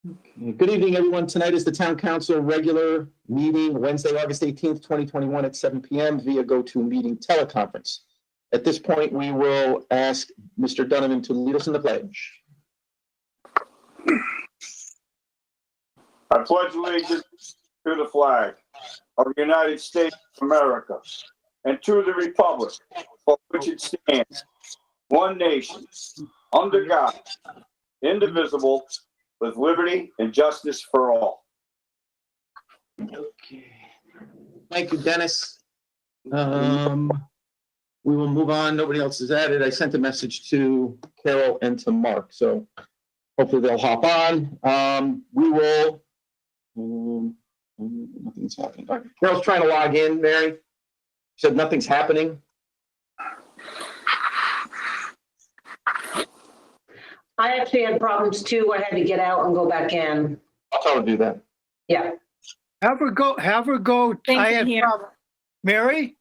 Okay. Good evening, everyone. Tonight is the Town Council regular meeting, Wednesday, August 18th, 2021 at 7 p.m. via GoToMeeting teleconference. At this point, we will ask Mr. Donovan to lead us in the pledge. I pledge allegiance to the flag of the United States of America and to the republic for which it stands, one nation, under God, indivisible, with liberty and justice for all. Okay. Thank you, Dennis. We will move on. Nobody else has added. I sent a message to Carol and to Mark, so hopefully they'll hop on. We will. Nothing's happening. All right. Carol's trying to log in, Mary. She said nothing's happening. I actually had problems too. I had to get out and go back in. I'll tell her to do that. Yeah. Have her go. I had problem. Mary,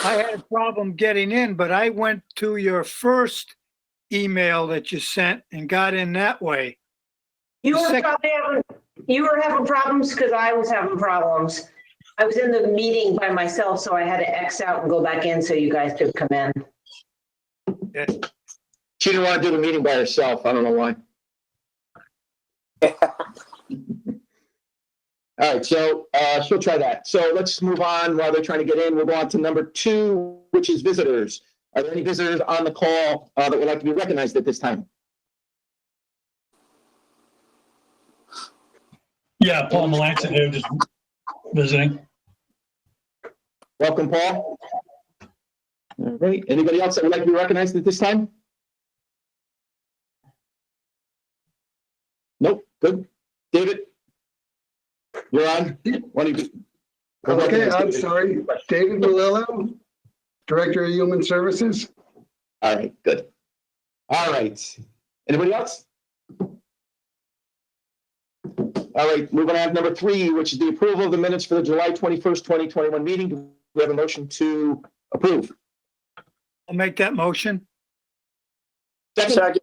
I had a problem getting in, but I went to your first email that you sent and got in that way. You were having problems because I was having problems. I was in the meeting by myself, so I had to X out and go back in so you guys could come in. Yeah. She didn't want to do the meeting by herself. I don't know why. All right, so she'll try that. So let's move on while they're trying to get in. We'll go on to number 2, which is visitors. Are there any visitors on the call that would like to be recognized at this time? Yeah, Paul Melanson here, just visiting. Welcome, Paul. All right, anybody else that would like to be recognized at this time? Nope, good. David, you're on. Why don't you? Okay, I'm sorry. David Malillo, Director of Human Services. All right, good. All right. Anybody else? All right, moving on to number 3, which is the approval of the minutes for the July 21st, 2021 meeting. Do we have a motion to approve? I'll make that motion. Second.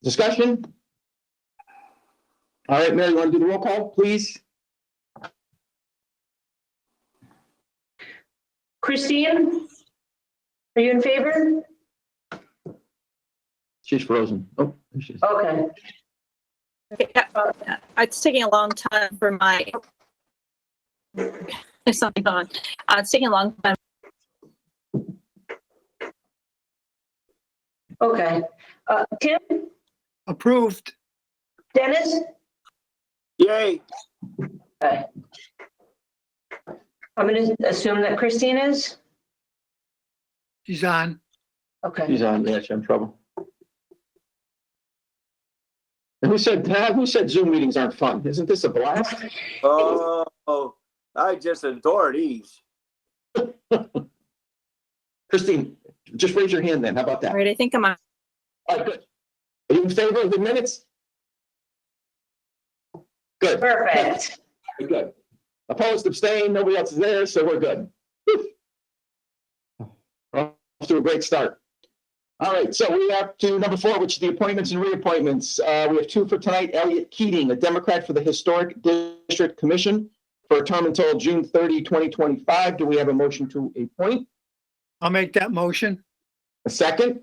Discussion? All right, Mary, you want to do the roll call, please? Christine, are you in favor? She's frozen. Oh, there she is. Okay. It's taking a long time for my. There's something on. It's taking a long time. Okay. Tim, Approved. Dennis? Yay. Okay. I'm going to assume that Christine is? She's on. Okay. She's on. Yeah, she's in trouble. And who said Zoom meetings aren't fun? Isn't this a blast? Oh, I just adore these. Christine, just raise your hand then. How about that? All right, I think I'm on. All right, good. Are you in favor of the minutes? Good. Perfect. Good. Opposed, abstained, nobody else is there, so we're good. We're off to a great start. All right, so we have to number 4, which is the appointments and reappointments. We have 2 for tonight. Elliot Keating, a Democrat for the Historic District Commission for a term until June 30, 2025. Do we have a motion to appoint? I'll make that motion. A second?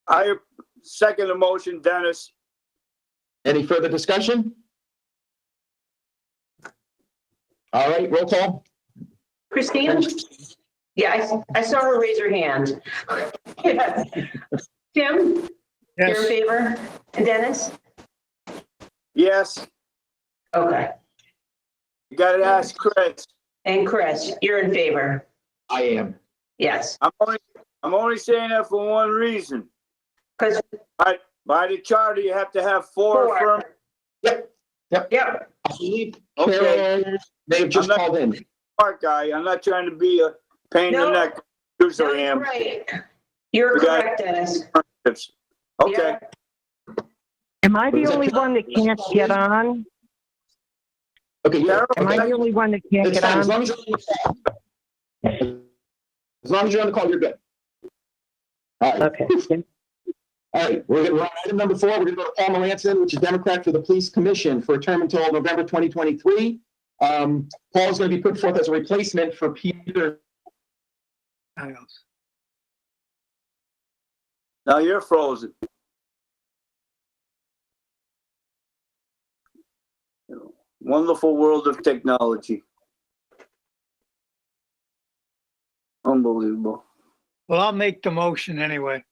I second the motion, Dennis. Any further discussion? All right, roll call. Christine? Yeah, I saw her raise her hand. Yes. Tim, you're in Yes. favor? And Dennis? Yes. Okay. You got to ask Chris. And Chris, you're in favor? I am. Yes. I'm only saying that for one reason. Because By the charter, you have to have 4 affirm. Yep. Yep. I believe Okay. Carol may have just I'm not- called in. Smart guy. I'm not trying to be a pain in No. the neck. No, Usually you're am. right. You're We got- correct, Dennis. Okay. Am I the Was that only Carol? one that can't get on? Okay, yeah. Am I Okay. the only one that can't It's get fine, as on? long as you're on the call. As long as you're on the call, you're good. All right. Okay. All right, we're on item number 4. We're going to go to Paul Melanson, which is Democrat for the Police Commission for a term until November 2023. Paul is going to be put forth as a replacement for Peter. Now you're frozen. Wonderful world of technology. Unbelievable. Well, I'll make the motion anyway.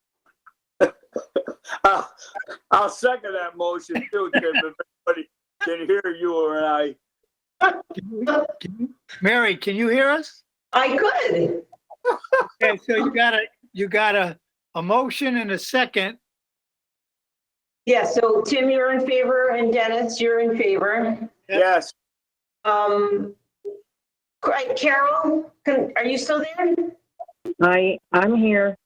I'll second that motion too, Tim, if everybody can hear you or I. Mary, can you hear us? I could. Okay, so you got a motion and a second. Yeah, so Tim, you're in favor, and Dennis, you're in favor. Yes, Carol, are you still there? I'm here.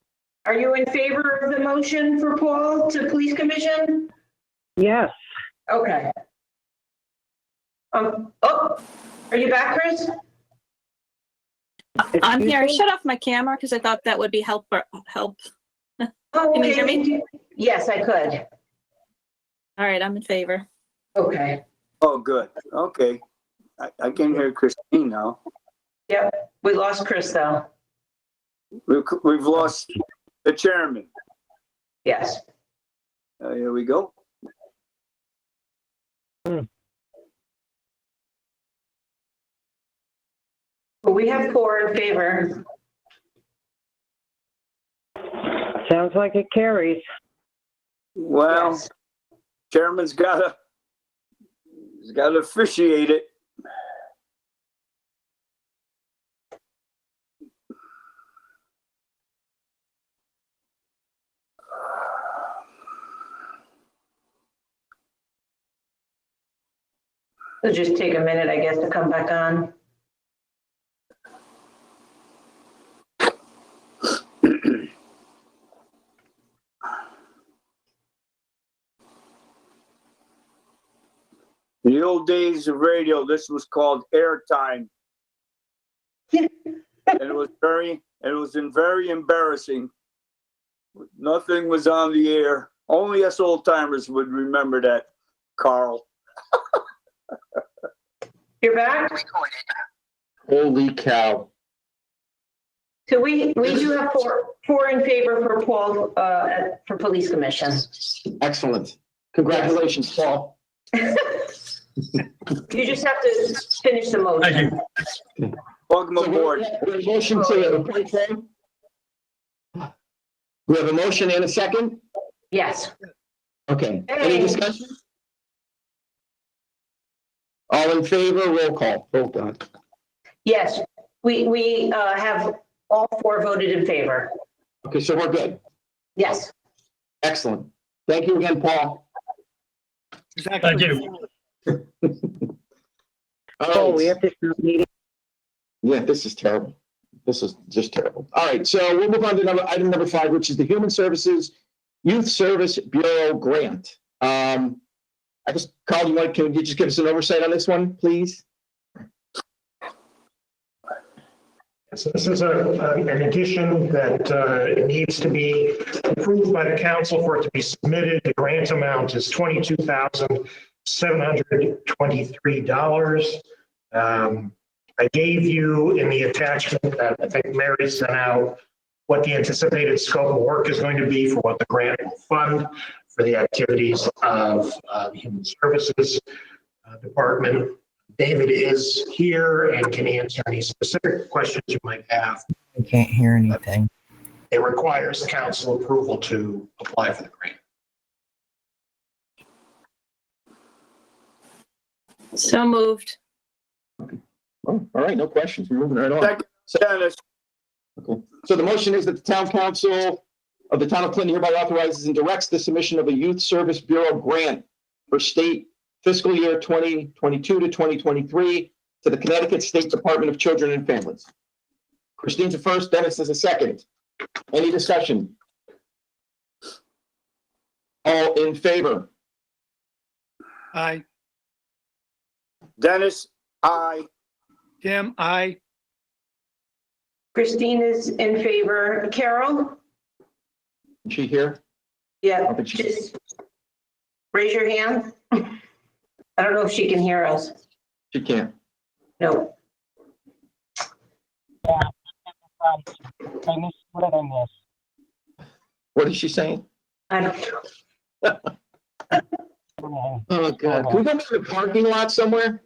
Are you in favor of the motion for Paul to Police Commission? Yes. Okay. Oh, are you back, Chris? I'm here. I shut off my camera because I thought that would be help. Oh, Can you hear okay. me? Yes, I could. All right, I'm in favor. Okay. oh, good, okay. I can hear Christine now. Yep, we lost Chris though. We've lost the chairman. Yes. Here we go. Well, we have 4 in favor. Sounds like it carries. Well, Yes. chairman's gotta officiate it. It'll just take a minute, I guess, to come back on. In the old days of radio, this was called airtime. And it was very embarrassing. Nothing was on the air. Only us old timers would remember that, Carl. You're back? Holy cow. So we do have 4 in favor for Paul, for Police Commission. Excellent. Congratulations, Paul. You just have to finish the motion. Thank you. Welcome So aboard. we have a motion to appoint Paul. We have a motion and a second? Yes. Okay, any discussion? All in favor, roll call. Oh, God. Yes, we have all 4 voted in favor. Okay, so we're good. Yes. Excellent. Thank you again, Paul. Thank you. All Oh, we right. have to start meeting. Yeah, this is terrible. This is just terrible. All right, so we'll move on to item number 5, which is the Human Services Youth Service Bureau Grant. Carl, can you just give us an oversight on this one, please? So this is an addition that needs to be approved by the council for it to be submitted. The grant amount is $22,723. I gave you in the attachment that I think Mary sent out what the anticipated scope of work is going to be for what the grant will fund for the activities of the Human Services Department. David is here and can answer any specific questions you might have. I can't hear anything. It requires council approval to apply for the grant. So moved. Oh, all right, no questions. We're moving right on. Second, Dennis. Okay. So the motion is that the town council of the town of Clinton hereby authorizes and directs the submission of a Youth Service Bureau grant for state fiscal year 2022 to 2023 to the Connecticut State Department of Children and Families. Christine's a first, Dennis is a second. Any discussion? All in favor? Aye. Dennis, aye. Tim, aye. Christine is in favor. Carol? Is she here? I Yeah, don't think she- just raise your hand. I don't know if she can hear us. She can't. No. What is she saying? I don't. Oh, God. Can we go to the parking lot somewhere?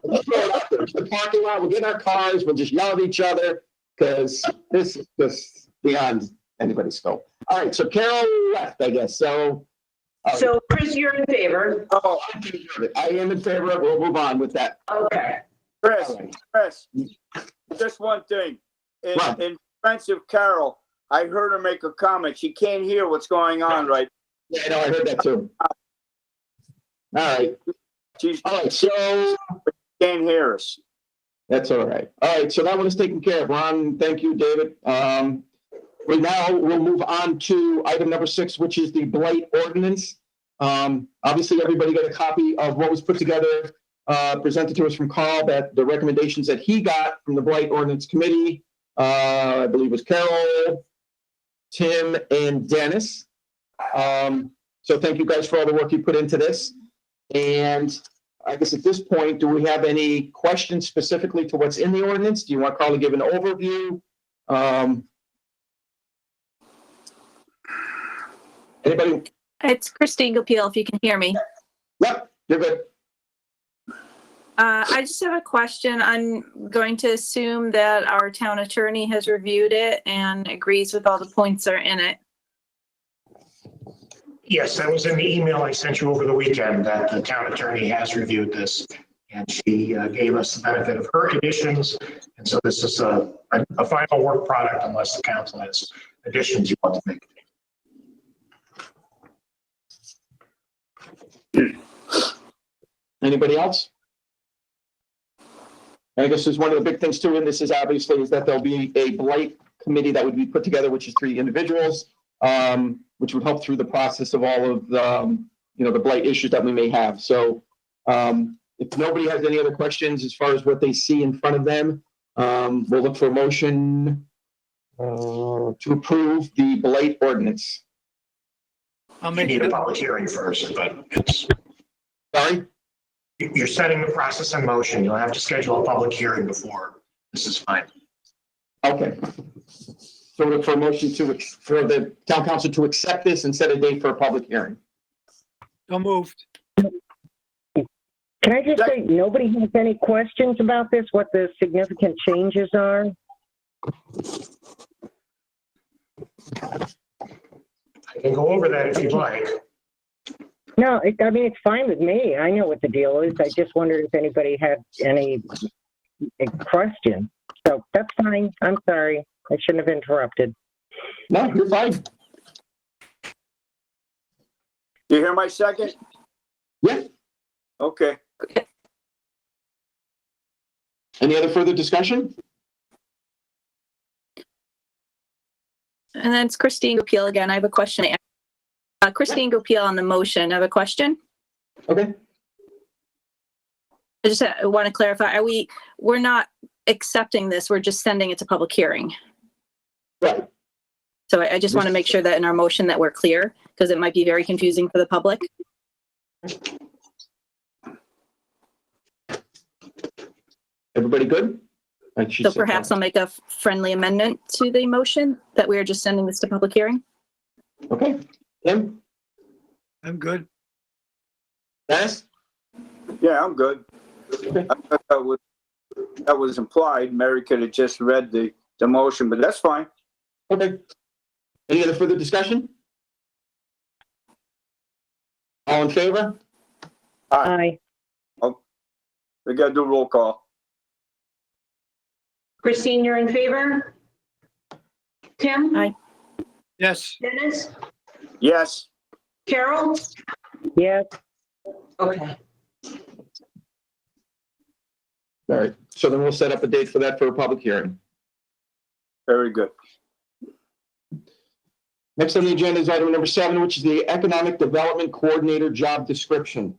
Let's throw it out there. It's the parking lot. We'll get in our cars. We'll just yell at each other because this is just beyond anybody's scope. All right. So Carol left, I guess. So. So Chris, you're in favor. Oh, I am in favor. We'll move on with that. Okay. Chris, just one thing. What? In defense of Carol, I heard her make a comment. She can't hear what's going on right. Yeah, I know. I heard that too. All right. She All right. So can't hear us. that's all right. All right. So that one is taken care of. Ron, thank you, David. We'll move on to item number 6, which is the blight ordinance. Obviously, everybody got a copy of what was put together, presented to us from Carl, that the recommendations that he got from the Blight Ordinance Committee, I believe it was Carol, Tim, and Dennis. So thank you guys for all the work you put into this. And I guess at this point, do we have any questions specifically to what's in the ordinance? Do you want Carl to give an overview? Anybody? It's Christine Goupil, if you can hear me. Yep, you're good. I just have a question. I'm going to assume that our town attorney has reviewed it and agrees with all the points that are in it. Yes, that was in the email I sent you over the weekend, that the town attorney has reviewed this. And she gave us the benefit of her additions. And so this is a final work product unless the council has additions you want to make. Anybody else? I guess there's one of the big things too, and this is obviously is that there'll be a blight committee that would be put together, which is 3 individuals, which would help through the process of all of the, the blight issues that we may have. So if nobody has any other questions as far as what they see in front of them, we'll look for a motion to approve the blight ordinance. I'll You make need a that. public hearing first, but it's, Sorry? you're setting the process in motion. You'll have to schedule a public hearing before. This is fine. Okay. So look for a motion for the town council to accept this and set a date for a public hearing. So moved. Can I just say, nobody has any questions about this, what the significant changes are? I can go over that if you'd like. No, I mean, it's fine with me. I know what the deal is. I just wondered if anybody had any question. So that's fine. I'm sorry. I shouldn't have interrupted. No, you're fine. You hear my second? Yeah. Okay. Any other further discussion? And then it's Christine Goupil again. I have a question. Christine Goupil on the motion. I have a question. Okay. I just want to clarify, we're not accepting this, we're just sending it to public hearing. Right. So I just want to make sure that in our motion that we're clear, because it might be very confusing for the public. Everybody good? Like she So said, perhaps I'll make a friendly amendment to the motion that we are just sending this to public hearing. Okay. Tim? I'm good. Dennis? Yeah, I'm good. Okay. I thought that was implied. Mary could have just read the motion, but that's fine. Okay. Any other further discussion? All in favor? Aye. We got to do roll call. Christine, you're in favor? Tim? Aye. Yes. Dennis? Yes. Carol? Yes. Okay. All right. So then we'll set up a date for that for a public hearing. Very good. Next on the agenda is item number 7, which is the Economic Development Coordinator job description.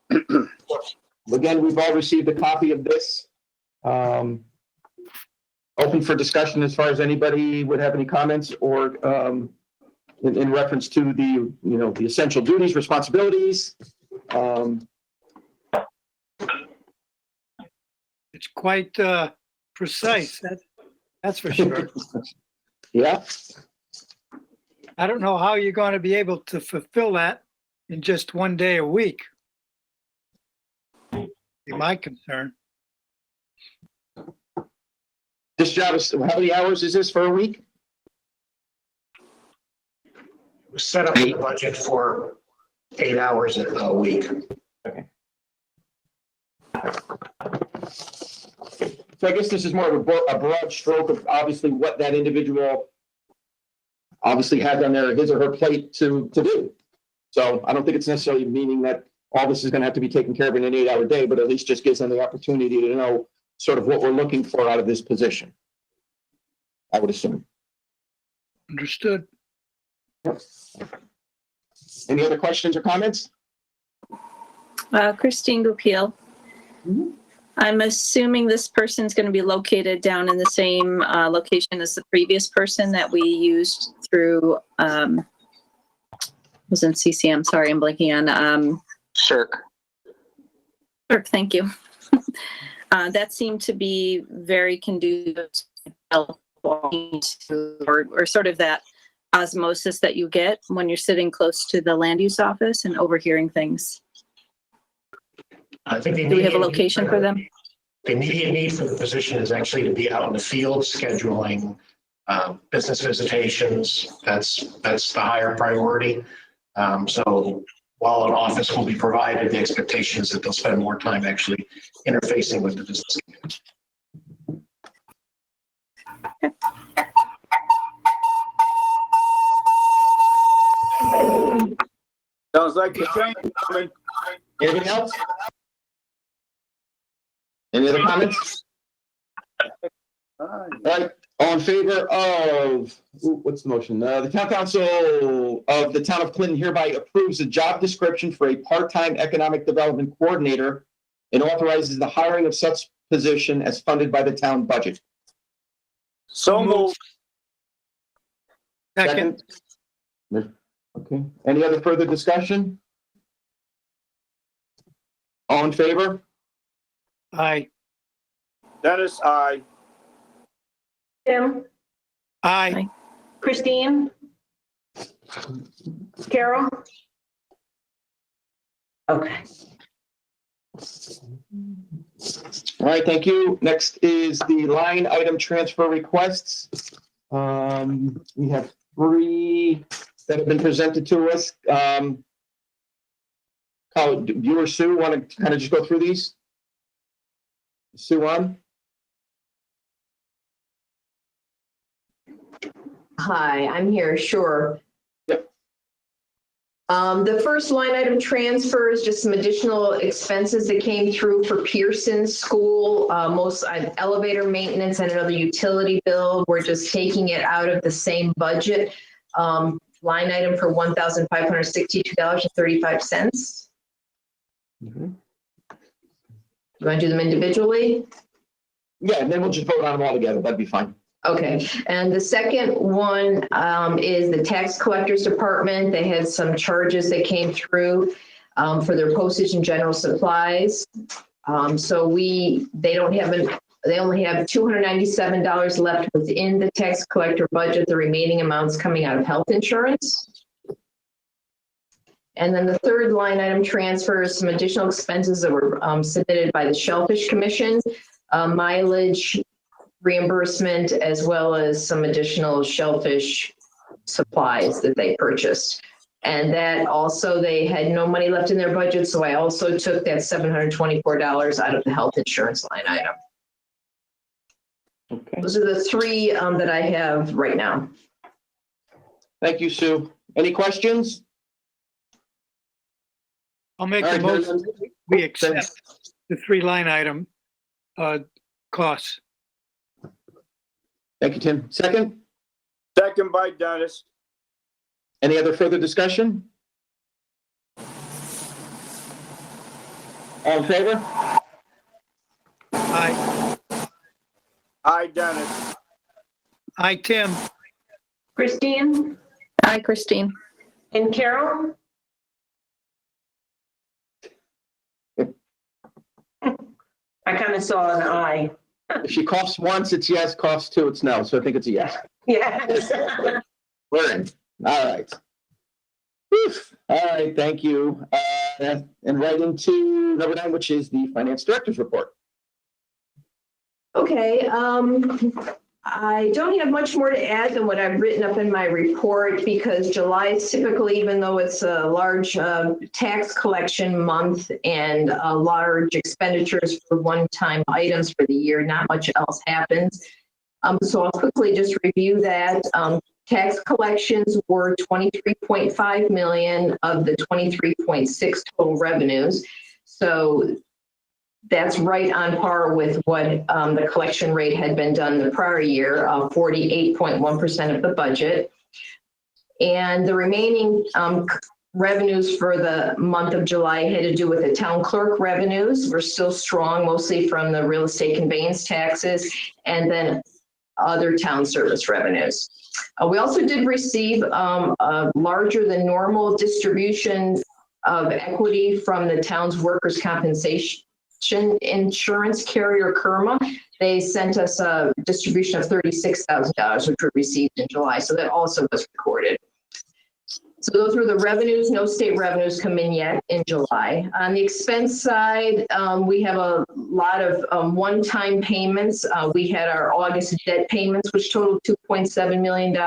Again, we've all received a copy of this. open for discussion as far as anybody would have any comments or in reference to the essential duties, responsibilities. It's quite precise, that's for sure. Yeah, I don't know how you're going to be able to fulfill that in just one day a week. Be my concern. this job is, how many hours is this for a week? It was set up in the budget for 8 hours a week. So I guess this is more of a broad stroke of obviously what that individual obviously has on his or her plate to do. So I don't think it's necessarily meaning that all this is going to have to be taken care of in an 8-hour day, but at least just gives them the opportunity to know sort of what we're looking for out of this position. I would assume. Understood. Any other questions or comments? Christine Goupil. I'm assuming this person's going to be located down in the same location as the previous person that we used through, was in CCM. Sorry, I'm blanking on. Shirk. Shirk, thank you. That seemed to be very conducive to, or sort of that osmosis that you get when you're sitting close to the land use office and overhearing things. I think Do we have a location for them? The immediate need for the position is actually to be out in the field scheduling business visitations. That's the higher priority. So while an office will be provided, the expectation is that they'll spend more time actually interfacing with the business community. Sounds like the train coming. Anything else? Any other comments? All right, all in favor of, what's the motion? The town council of the town of Clinton hereby approves the job description for a part-time economic development coordinator and authorizes the hiring of such position as funded by the town budget. So moved. Second. Okay, any other further discussion? All in favor? Aye. Dennis, aye. Tim, Aye. Christine? Carol? Okay. All right, thank you. Next is the line item transfer requests. We have 3 that have been presented to us. Kyle, you or Sue want to kind of just go through these? Sue on? Hi, I'm here, sure. Yep. The first line item transfer is just some additional expenses that came through for Pearson School, most elevator maintenance and another utility bill. We're just taking it out of the same budget. Line item for $1,562.35. Mm-hmm. You want to do them individually? Yeah, and then we'll just vote on them all together. That'd be fine. Okay, and the second one is the tax collectors department. They had some charges that came through for their postage and general supplies. So they only have $297 left within the tax collector budget. The remaining amounts coming out of health insurance. And then the third line item transfers some additional expenses that were submitted by the Shellfish Commission, mileage reimbursement, as well as some additional shellfish supplies that they purchased. And that also, they had no money left in their budget, so I also took that $724 out of the health insurance line item. Okay. Those are the 3 that I have right now. Thank you, Sue. Any questions? I'll make All the right, motion. We accept the 3 line item costs. Thank you, Tim. Second? Second by Dennis. Any other further discussion? All in favor? Aye. Aye. Aye, Dennis. Hi, Tim. Christine Hi, Christine. and Carol? I kind of saw an eye. If she coughs once, it's yes, coughs two, it's no. So I think it's a yes. Yes. We're in. All right. Whew. All right, thank you. And right into number 9, which is the finance director's report. Okay, I don't have much more to add than what I've written up in my report because July is typically, even though it's a large tax collection month and large expenditures for one-time items for the year, not much else happens. So I'll quickly just review that. Tax collections were 23.5 million of the 23.6 total revenues. So that's right on par with what the collection rate had been done the prior year, 48.1% of the budget. And the remaining revenues for the month of July had to do with the town clerk revenues. We're still strong, mostly from the real estate conveyance taxes and then other town service revenues. We also did receive a larger than normal distribution of equity from the town's workers' compensation insurance carrier, Kerma. They sent us a distribution of $36,000, which were received in July. So that also was recorded. So those were the revenues. No state revenues come in yet in July. On the expense side, we have a lot of one-time payments. We had our August debt payments, which totaled $2.7 million.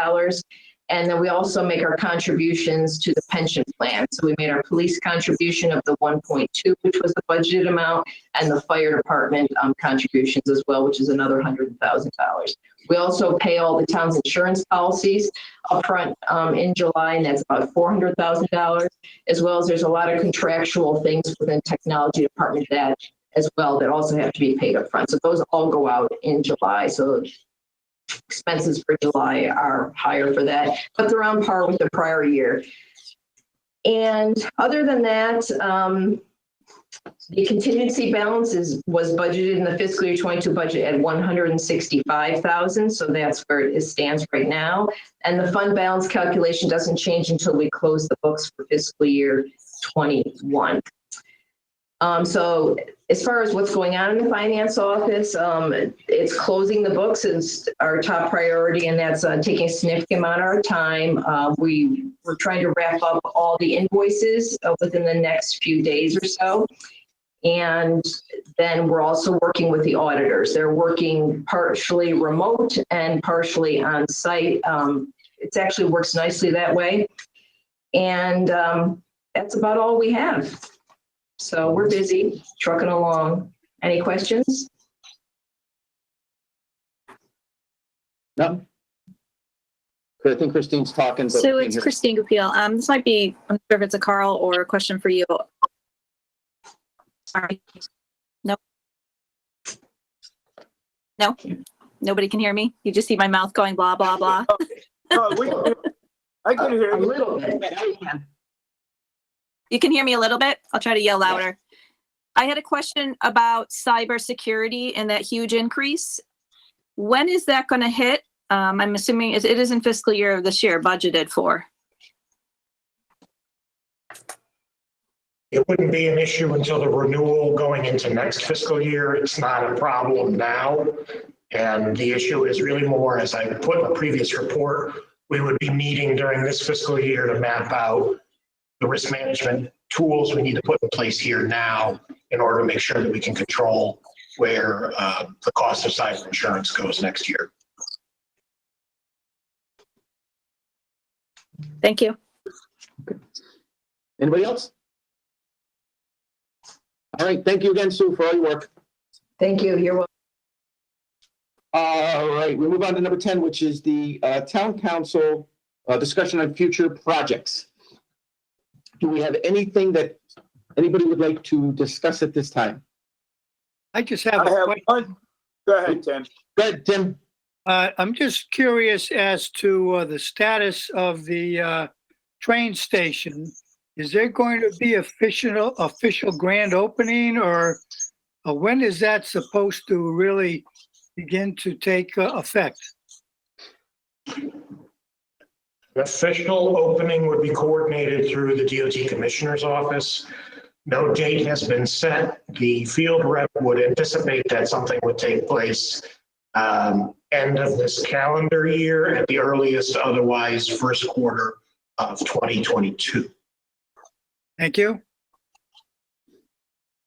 And then we also make our contributions to the pension plan. So we made our police contribution of the 1.2, which was the budgeted amount, and the fire department contributions as well, which is another $100,000. We also pay all the town's insurance policies upfront in July, and that's about $400,000, as well as there's a lot of contractual things within technology department that as well that also have to be paid upfront. So those all go out in July. So expenses for July are higher for that, but they're on par with the prior year. And other than that, the contingency balance was budgeted in the fiscal year 22 budget at $165,000. So that's where it stands right now. And the fund balance calculation doesn't change until we close the books for fiscal year 21. So as far as what's going on in the finance office, it's closing the books is our top priority, and that's taking a significant amount of our time. We're trying to wrap up all the invoices within the next few days or so. And then we're also working with the auditors. They're working partially remote and partially on site. It actually works nicely that way. And that's about all we have. So we're busy trucking along. Any questions? No? I think Christine's talking. But So we it's can't hear. Christine Goupil. This might be, I'm not sure if it's a Carl or a question for you. Sorry. No. No? Nobody can hear me? You just see my mouth going blah, blah, blah. I can hear A you. little bit. You can hear me a little bit? I'll try to yell louder. I had a question about cybersecurity and that huge increase. When is that going to hit? I'm assuming it is in fiscal year of this year budgeted for. It wouldn't be an issue until the renewal going into next fiscal year. It's not a problem now. And the issue is really more, as I put in the previous report, we would be meeting during this fiscal year to map out the risk management tools we need to put in place here now in order to make sure that we can control where the cost of cyber insurance goes next year. Thank you. Anybody else? All right, thank you again, Sue, for all your work. Thank you. You're welcome. All right, we move on to number 10, which is the town council discussion on future projects. Do we have anything that anybody would like to discuss at this time? I just have I a have question. one. Go ahead, Tim. Go ahead, Tim. I'm just curious as to the status of the train station. Is there going to be official grand opening, or when is that supposed to really begin to take effect? An official opening would be coordinated through the DOT Commissioner's Office. No date has been set. The field rep would anticipate that something would take place end of this calendar year at the earliest, otherwise first quarter of 2022. Thank you.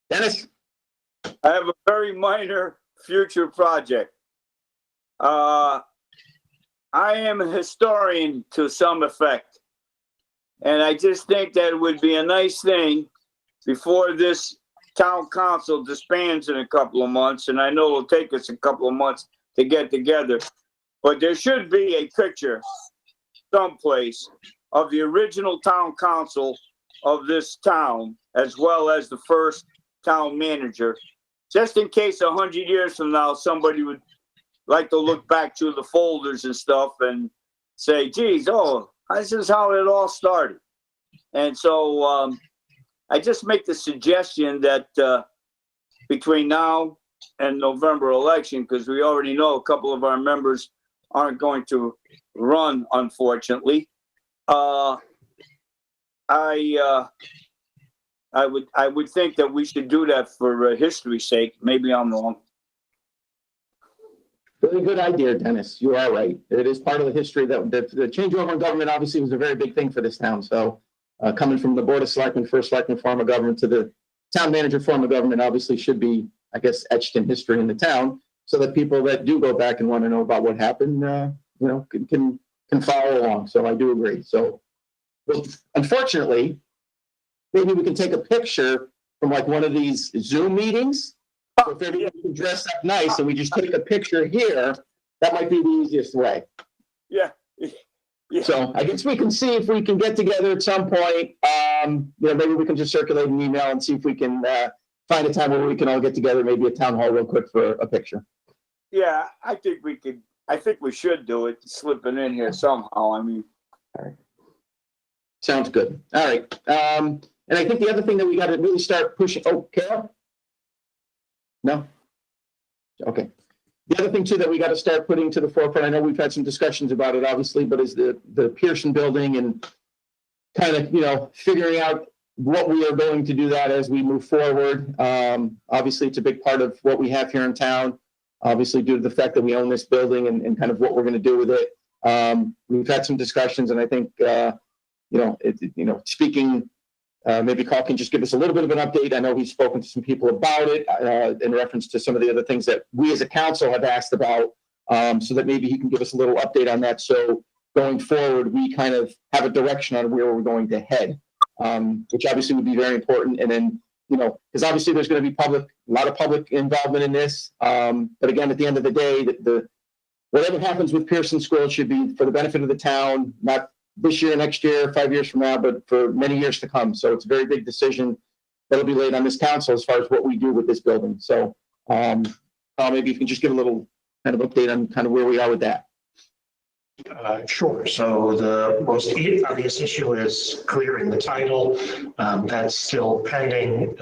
Dennis? I have a very minor future project. I am a historian to some effect. And I just think that it would be a nice thing before this town council disbands in a couple of months, and I know it'll take us a couple of months to get together, but there should be a picture someplace of the original town council of this town, as well as the first town manager, just in case 100 years from now, somebody would like to look back through the folders and stuff and say, geez, oh, this is how it all started. And so I just make the suggestion that between now and November election, because we already know a couple of our members aren't going to run, unfortunately, I would think that we should do that for history's sake. Maybe I'm wrong. Really good idea, Dennis. You are right. It is part of the history that the changeover in government obviously was a very big thing for this town. So coming from the Board of Selectmen, first selectman form of government, to the town manager form of government obviously should be, I guess, etched in history in the town, so that people that do go back and want to know about what happened, can follow along. So I do agree. So, well, unfortunately, maybe we can take a picture from like one of these Zoom meetings. So if everybody can dress up nice and we just take a picture here, that might be the easiest way. Yeah. So I guess we can see if we can get together at some point. Maybe we can just circulate an email and see if we can find a time where we can all get together, maybe at town hall real quick for a picture. Yeah, I think we could. I think we should do it, slip it in here somehow. I mean, all right. Sounds good. All right. And I think the other thing that we got to really start pushing. Oh, Carol? No? Okay. The other thing too that we got to start putting to the forefront, I know we've had some discussions about it obviously, but is the Pearson Building, and kind of, figuring out what we are going to do that as we move forward. Obviously it's a big part of what we have here in town, obviously due to the fact that we own this building and kind of what we're going to do with it. We've had some discussions, and I think, speaking, maybe Carl can just give us a little bit of an update. I know he's spoken to some people about it in reference to some of the other things that we as a council have asked about, so that maybe he can give us a little update on that. So going forward, we kind of have a direction on where we're going to head, which obviously would be very important. And then, because obviously there's going to be a lot of public involvement in this. But again, at the end of the day, whatever happens with Pearson School should be for the benefit of the town, not this year, next year, 5 years from now, but for many years to come. So it's a very big decision that'll be laid on this council as far as what we do with this building. So maybe you can just give a little kind of update on kind of where we are with that. Sure. So the most obvious issue is clearing the title. That's still pending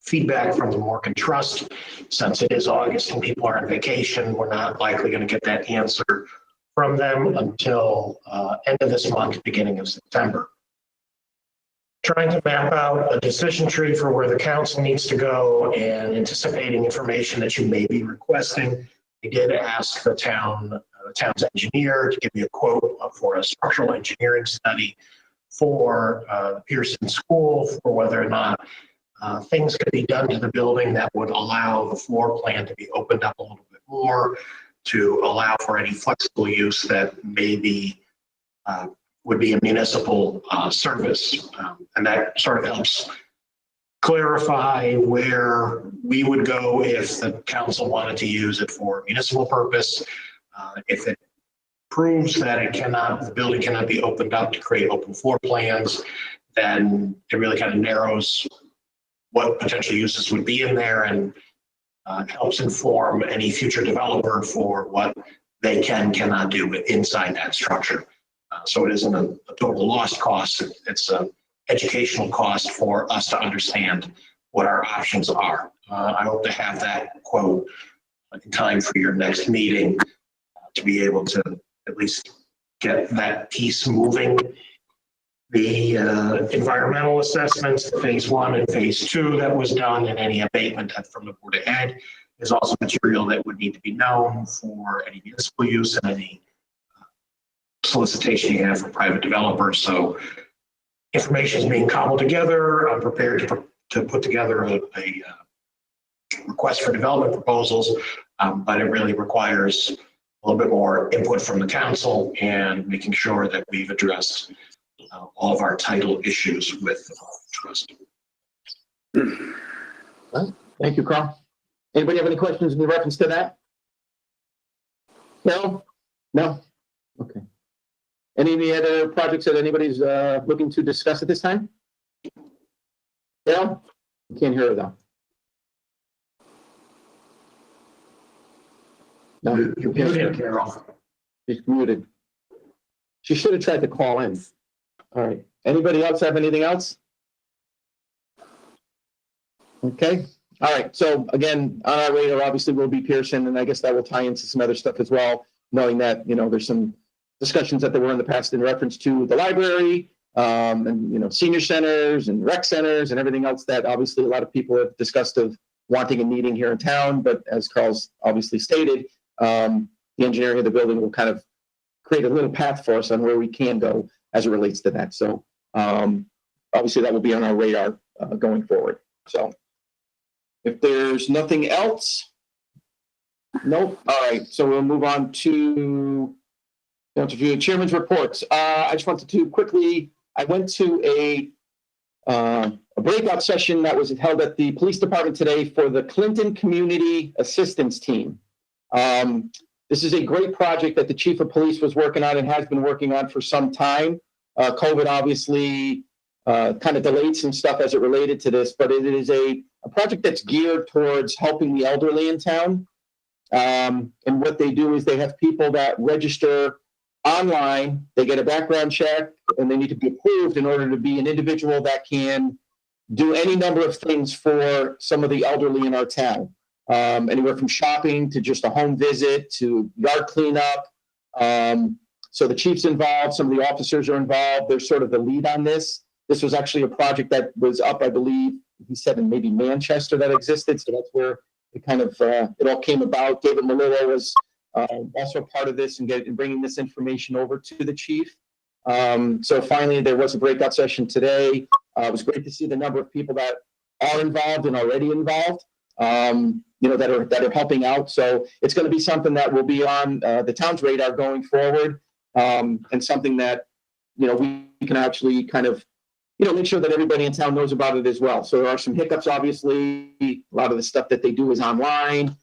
feedback from the Morgan Trust. Since it is August and people are on vacation, we're not likely going to get that answer from them until end of this month, beginning of September. Trying to map out a decision tree for where the council needs to go and anticipating information that you may be requesting. I did ask the town's engineer to give me a quote for a structural engineering study for the Pearson School, for whether or not things could be done to the building that would allow the floor plan to be opened up a little bit more, to allow for any flexible use that maybe would be a municipal service. And that sort of helps clarify where we would go if the council wanted to use it for municipal purpose. If it proves that the building cannot be opened up to create open floor plans, then it really kind of narrows what potential uses would be in there, and helps inform any future developer for what they cannot do inside that structure. So it isn't a total lost cost. It's an educational cost for us to understand what our options are. I hope to have that quote in time for your next meeting to be able to at least get that piece moving. The environmental assessments, phase 1 and phase 2 that was done, and any abatement from the Board of Ed is also material that would need to be known for any municipal use and any solicitation you have for private developers. So information is being cobbled together. I'm prepared to put together a request for development proposals, but it really requires a little bit more input from the council and making sure that we've addressed all of our title issues with trust. Thank you, Carl. Anybody have any questions in reference to that? No? No? Okay. Any other projects that anybody's looking to discuss at this time? No? Can't hear her though. No, You're muted, Carol. she's muted. She should have tried to call in. All right. Anybody else have anything else? Okay. All right. So again, on our radar, obviously will be Pearson, and I guess that will tie into some other stuff as well, knowing that, there's some discussions that there were in the past in reference to the library, and, senior centers and rec centers and everything else that obviously a lot of people have discussed of wanting and needing here in town. But as Carl's obviously stated, the engineering of the building will kind of create a little path for us on where we can go as it relates to that. So obviously that will be on our radar going forward. So if there's nothing else, nope. All right. So we'll move on to the chairman's reports. I just wanted to quickly, I went to a breakout session that was held at the police department today for the Clinton Community Assistance Team. This is a great project that the chief of police was working on and has been working on for some time. COVID obviously kind of delayed some stuff as it related to this, but it is a project that's geared towards helping the elderly in town. And what they do is they have people that register online, they get a background check, and they need to be approved in order to be an individual that can do any number of things for some of the elderly in our town. Anywhere from shopping to just a home visit to yard cleanup. So the chief's involved, some of the officers are involved. They're sort of the lead on this. This was actually a project that was up, I believe, he said in maybe Manchester that existed. So that's where it kind of, it all came about. David Malillo was also a part of this and bringing this information over to the chief. So finally, there was a breakout session today. It was great to see the number of people that are involved and already involved. That are helping out. So it's going to be something that will be on the town's radar going forward, and something that we can actually kind of make sure that everybody in town knows about it as well. So there are some hiccups, obviously. A lot of the stuff that they do is online.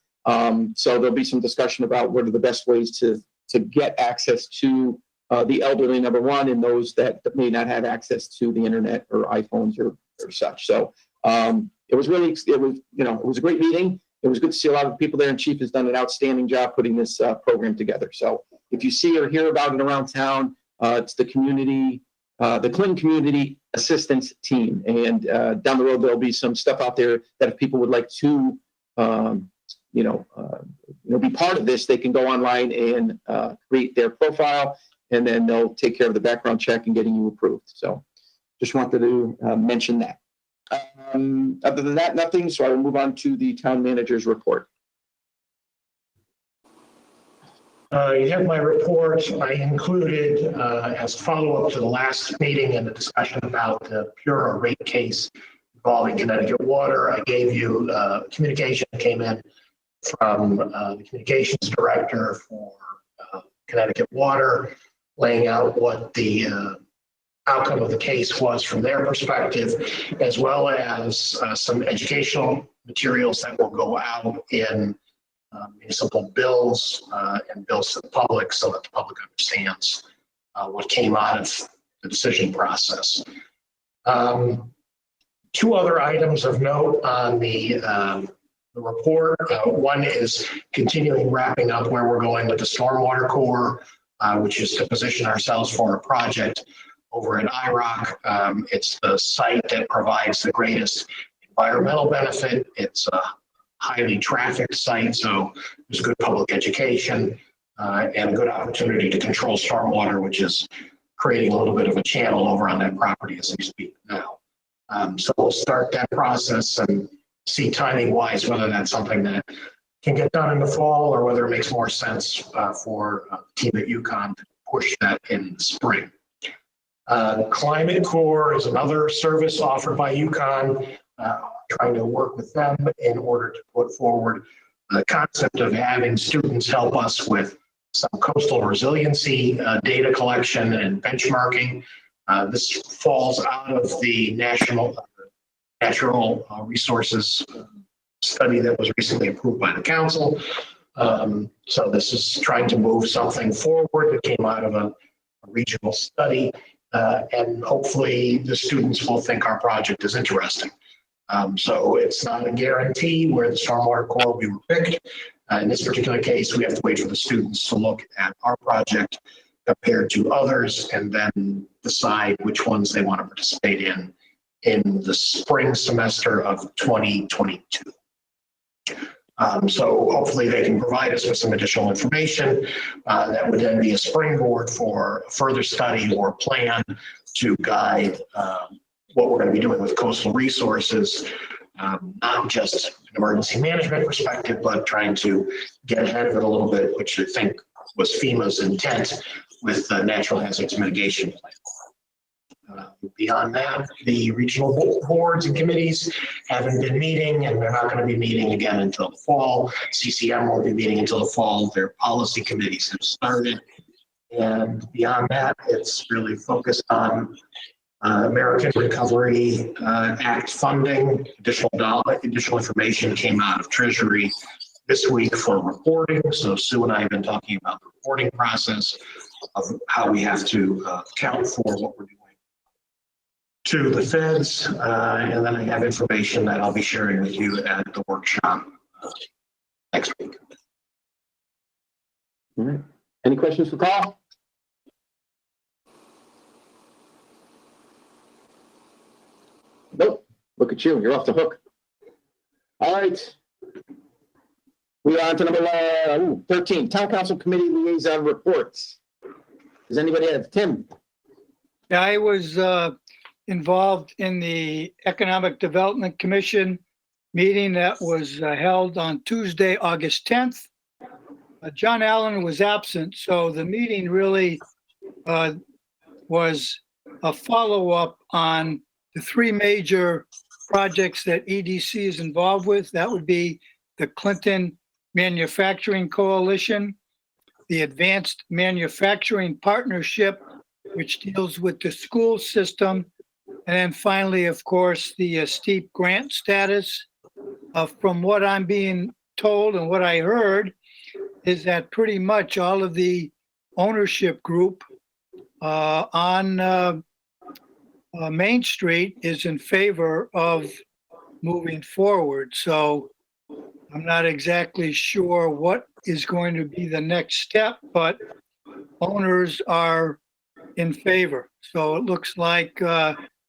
So there'll be some discussion about what are the best ways to get access to the elderly, number one, and those that may not have access to the internet or iPhones or such. So it was a great meeting. It was good to see a lot of people there, and Chief has done an outstanding job putting this program together. So if you see or hear about it around town, it's the Clinton Community Assistance Team. And down the road, there'll be some stuff out there that if people would like to, be part of this, they can go online and create their profile, and then they'll take care of the background check and getting you approved. So just wanted to mention that. Other than that, nothing. So I will move on to the town manager's report. You have my report. I included, as follow-up to the last meeting and the discussion about the Pura rate case involving Connecticut Water, I gave you communication that came in from the communications director for Connecticut Water, laying out what the outcome of the case was from their perspective, as well as some educational materials that will go out in municipal bills and bills to the public so that the public understands what came out of the decision process. Two other items of note on the report. One is continuing wrapping up where we're going with the stormwater core, which is to position ourselves for a project over at IROC. It's the site that provides the greatest environmental benefit. It's highly trafficked site, so there's good public education and a good opportunity to control stormwater, which is creating a little bit of a channel over on that property as we speak now. So we'll start that process and see timing wise whether that's something that can get done in the fall or whether it makes more sense for the team at UConn to push that in the spring. Climate Corps is another service offered by UConn, trying to work with them in order to put forward the concept of having students help us with some coastal resiliency data collection and benchmarking. This falls out of the National Natural Resources study that was recently approved by the council. So this is trying to move something forward that came out of a regional study, and hopefully the students will think our project is interesting. So it's not a guarantee where the stormwater core will be picked. In this particular case, we have to wait for the students to look at our project compared to others and then decide which ones they want to participate in the spring semester of 2022. So hopefully they can provide us with some additional information that would then be a springboard for further study or plan to guide what we're going to be doing with coastal resources, not just an emergency management perspective, but trying to get ahead of it a little bit, which I think was FEMA's intent with the natural hazards mitigation plan. Beyond that, the regional boards and committees haven't been meeting, and they're not going to be meeting again until the fall. CCM won't be meeting until the fall. Their policy committees have started. And beyond that, it's really focused on American Recovery Act funding. Additional information came out of Treasury this week for reporting. So Sue and I have been talking about the reporting process of how we have to account for what we're doing to the feds, and then I have information that I'll be sharing with you at the workshop next week. All right. Any questions for Carl? Nope. Look at you. You're off the hook. All right. We are on to number 13, Town Council Committee Liaison Reports. Does anybody have? Tim? Yeah, I was involved in the Economic Development Commission meeting that was held on Tuesday, August 10th. John Allen was absent, so the meeting really was a follow-up on the three major projects that EDC is involved with. That would be the Clinton Manufacturing Coalition, the Advanced Manufacturing Partnership, which deals with the school system, and then finally, of course, the steep grant status. From what I'm being told and what I heard is that pretty much all of the ownership group on Main Street is in favor of moving forward. So I'm not exactly sure what is going to be the next step, but owners are in favor. So it looks like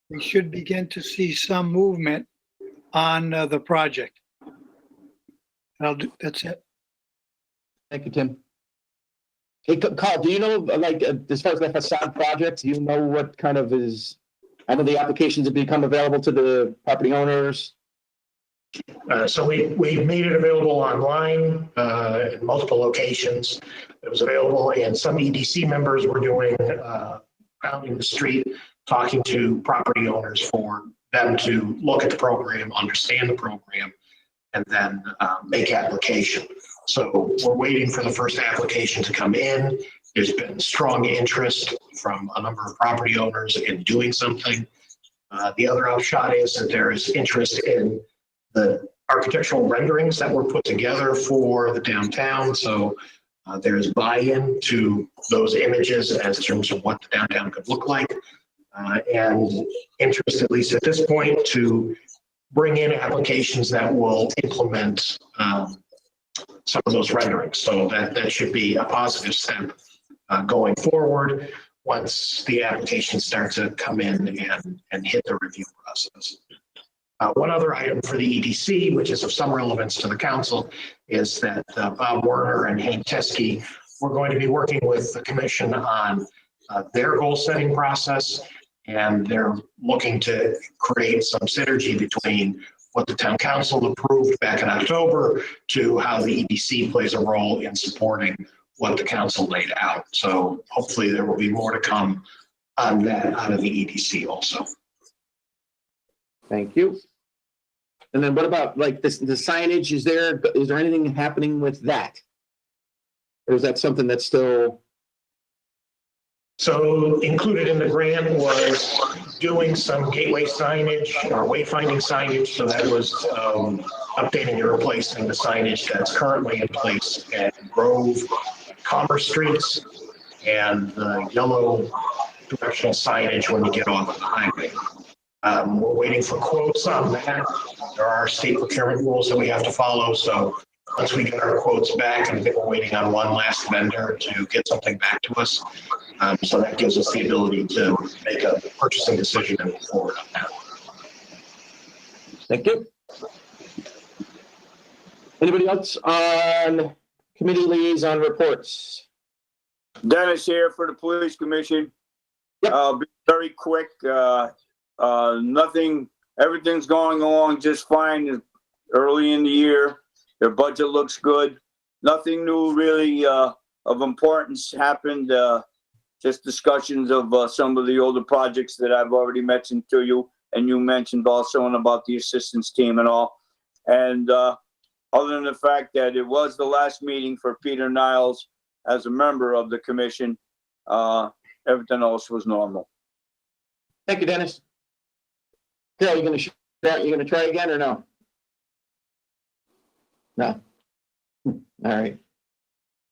we should begin to see some movement on the project. That's it. Thank you, Tim. Hey, Carl, do you know, like, as far as the facade projects, do you know what kind of is, I know the applications have become available to the property owners. So we made it available online in multiple locations. It was available, and some EDC members were doing pounding the street, talking to property owners for them to look at the program, understand the program, and then make application. So we're waiting for the first application to come in. There's been strong interest from a number of property owners in doing something. The other upshot is that there is interest in the architectural renderings that were put together for the downtown. So there's buy-in to those images as in terms of what the downtown could look like. And interest, at least at this point, to bring in applications that will implement some of those renderings. So that should be a positive step going forward once the applications start to come in and hit the review process. One other item for the EDC, which is of some relevance to the council, is that Bob Werner and Hank Teskey, we're going to be working with the commission on their goal-setting process, and they're looking to create some synergy between what the town council approved back in October to how the EDC plays a role in supporting what the council laid out. So hopefully there will be more to come on that out of the EDC also. Thank you. And then what about like this, the signage? Is there anything happening with that? Or is that something that's still? So included in the grant was doing some gateway signage or wayfinding signage. So that was updating and replacing the signage that's currently in place at Grove, Commerce Streets, and the yellow directional signage when you get off the highway. We're waiting for quotes on that. There are state procurement rules that we have to follow. So once we get our quotes back, and I think we're waiting on one last vendor to get something back to us. So that gives us the ability to make a purchasing decision and move forward on that. Thank you. Anybody else on committee liaison reports? Dennis here for the police commission. Yep. Be very quick. Everything's going along just fine early in the year. Their budget looks good. Nothing new really of importance happened. Just discussions of some of the older projects that I've already mentioned to you, and you mentioned also about the assistance team and all. And other than the fact that it was the last meeting for Peter Niles as a member of the commission, everything else was normal. Thank you, Dennis. Carol, you gonna try again or no? No. All right.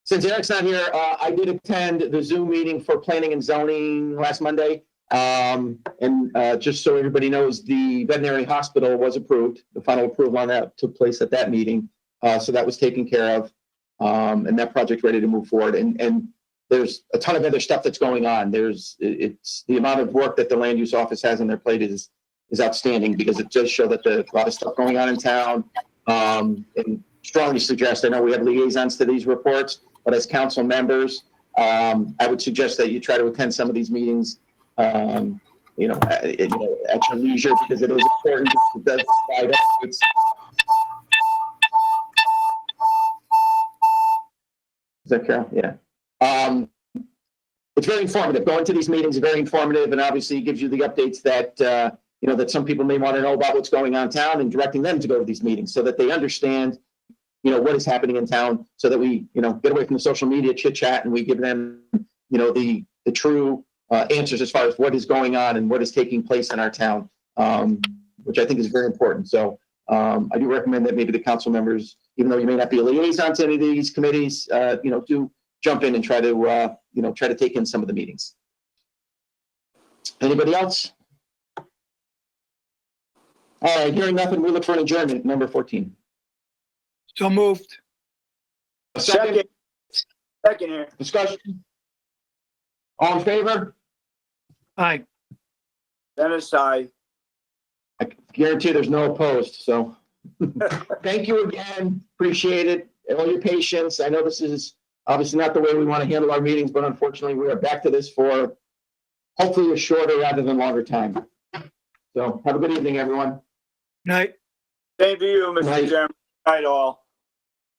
Since Eric's not here, I did attend the Zoom meeting for planning and zoning last Monday. And just so everybody knows, the veterinary hospital was approved. The final approval on that took place at that meeting. So that was taken care of. And that project ready to move forward. And there's a ton of other stuff that's going on. It's the amount of work that the land use office has on their plate is outstanding, because it does show that a lot of stuff going on in town. And strongly suggest, I know we have liaisons to these reports, but as council members, I would suggest that you try to attend some of these meetings, at your leisure, because it is important. It does provide updates. Is that Carol? Yeah. It's very informative. Going to these meetings is very informative, and obviously gives you the updates that, that some people may want to know about what's going on in town, and directing them to go to these meetings so that they understand, what is happening in town, so that we, get away from the social media chit chat, and we give them, the true answers as far as what is going on and what is taking place in our town, which I think is very important. So I do recommend that maybe the council members, even though you may not be a liaison to any of these committees, do jump in and try to take in some of the meetings. Anybody else? All right, hearing nothing, we look for an adjournment, number 14. So moved. Second here. Discussion? All in favor? Aye. Dennis, I Guarantee there's no opposed, so. Thank you again, appreciate it, and all your patience. I know this is obviously not the way we want to handle our meetings, but unfortunately, we are back to this for hopefully a shorter rather than longer time. So have a good evening, everyone. Night. Same to you, Mr. Night. Chairman. Night all.